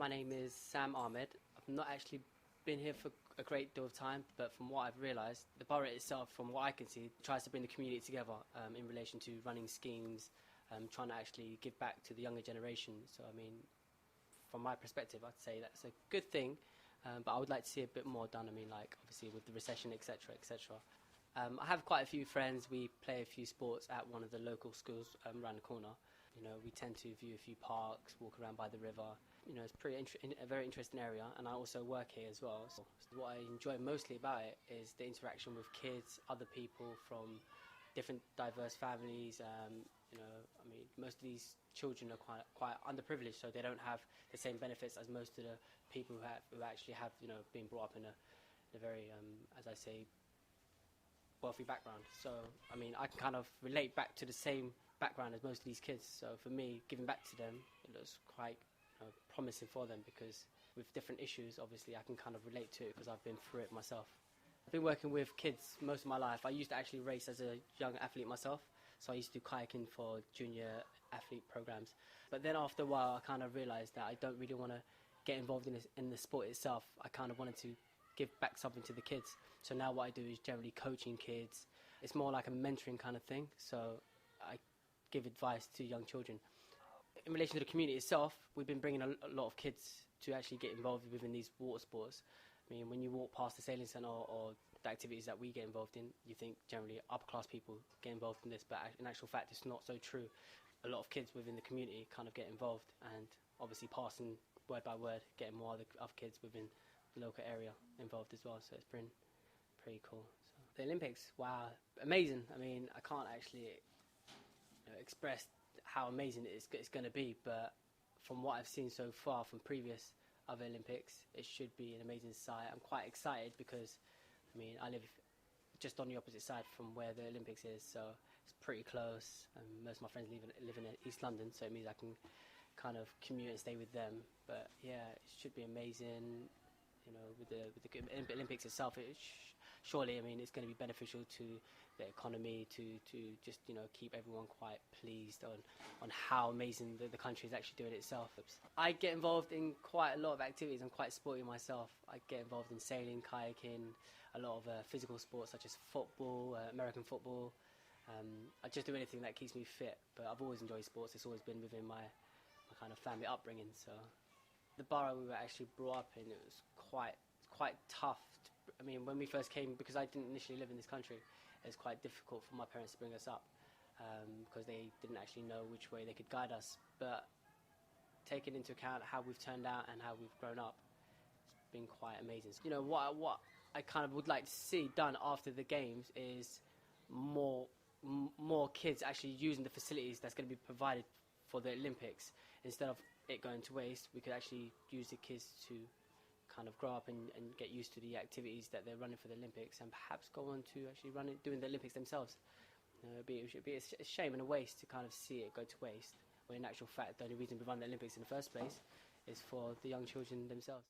My name is Sam Ahmed. I've not actually been here for a great deal of time, but from what I've realised, the borough itself, from what I can see, tries to bring the community together in relation to running schemes, trying to actually give back to the younger generation. So, I mean, from my perspective, I'd say that's a good thing, but I would like to see a bit more done. I mean, like, obviously with the recession, etc., etc. I have quite a few friends. We play a few sports at one of the local schools around the corner. You know, we tend to view a few parks, walk around by the river. You know, it's a very interesting area, and I also work here as well. So what I enjoy mostly about it is the interaction with kids, other people from different diverse families. You know, I mean, most of these children are quite underprivileged, so they don't have the same benefits as most of the people who actually have, you know, been brought up in a very, as I say, wealthy background. So, I mean, I can kind of relate back to the same background as most of these kids. So for me, giving back to them, it looks quite promising for them, because with different issues, obviously, I can kind of relate to it because I've been through it myself. I've been working with kids most of my life. I used to actually race as a young athlete myself, so I used to do kayaking for junior athlete programs. But then after a while, I kind of realised that I don't really want to get involved in the sport itself. I kind of wanted to give back something to the kids. So now what I do is generally coaching kids. It's more like a mentoring kind of thing. So I give advice to young children. In relation to the community itself, we've been bringing a lot of kids to actually get involved within these water sports. I mean, when you walk past the sailing centre or the activities that we get involved in, you think generally upper class people get involved in this, but in actual fact it's not so true. A lot of kids within the community kind of get involved, and obviously passing word by word, getting more other kids within the local area involved as well, so it's been pretty cool. So, the Olympics, wow, amazing. I mean, I can't actually express how amazing it's going to be, but from what I've seen so far from previous other Olympics, it should be an amazing sight. I'm quite excited because, I mean, I live just on the opposite side from where the Olympics is, so it's pretty close. Most of my friends live in East London, so it means I can kind of commute and stay with them. But yeah, it should be amazing. You know, with the Olympics itself, surely, I mean, it's going to be beneficial to the economy, to just, you know, keep everyone quite pleased on how amazing the country is actually doing itself. I get involved in quite a lot of activities. I'm quite sporty myself. I get involved in sailing, kayaking, a lot of physical sports such as football, American football. I just do anything that keeps me fit, but I've always enjoyed sports. It's always been within my kind of family upbringing, so. The borough we were actually brought up in, it was quite tough. I mean, when we first came, because I didn't initially live in this country, it was quite difficult for my parents to bring us up because they didn't actually know which way they could guide us. But taking into account how we've turned out and how we've grown up, it's been quite amazing. You know, what I kind of would like to see done after the games is more kids actually using the facilities that's going to be provided for the Olympics. Instead of it going to waste, we could actually use the kids to kind of grow up and get used to the activities that they're running for the Olympics, and perhaps go on to actually doing the Olympics themselves. It should be a shame and a waste to kind of see it go to waste, when in actual fact the only reason we run the Olympics in the first place is for the young children themselves.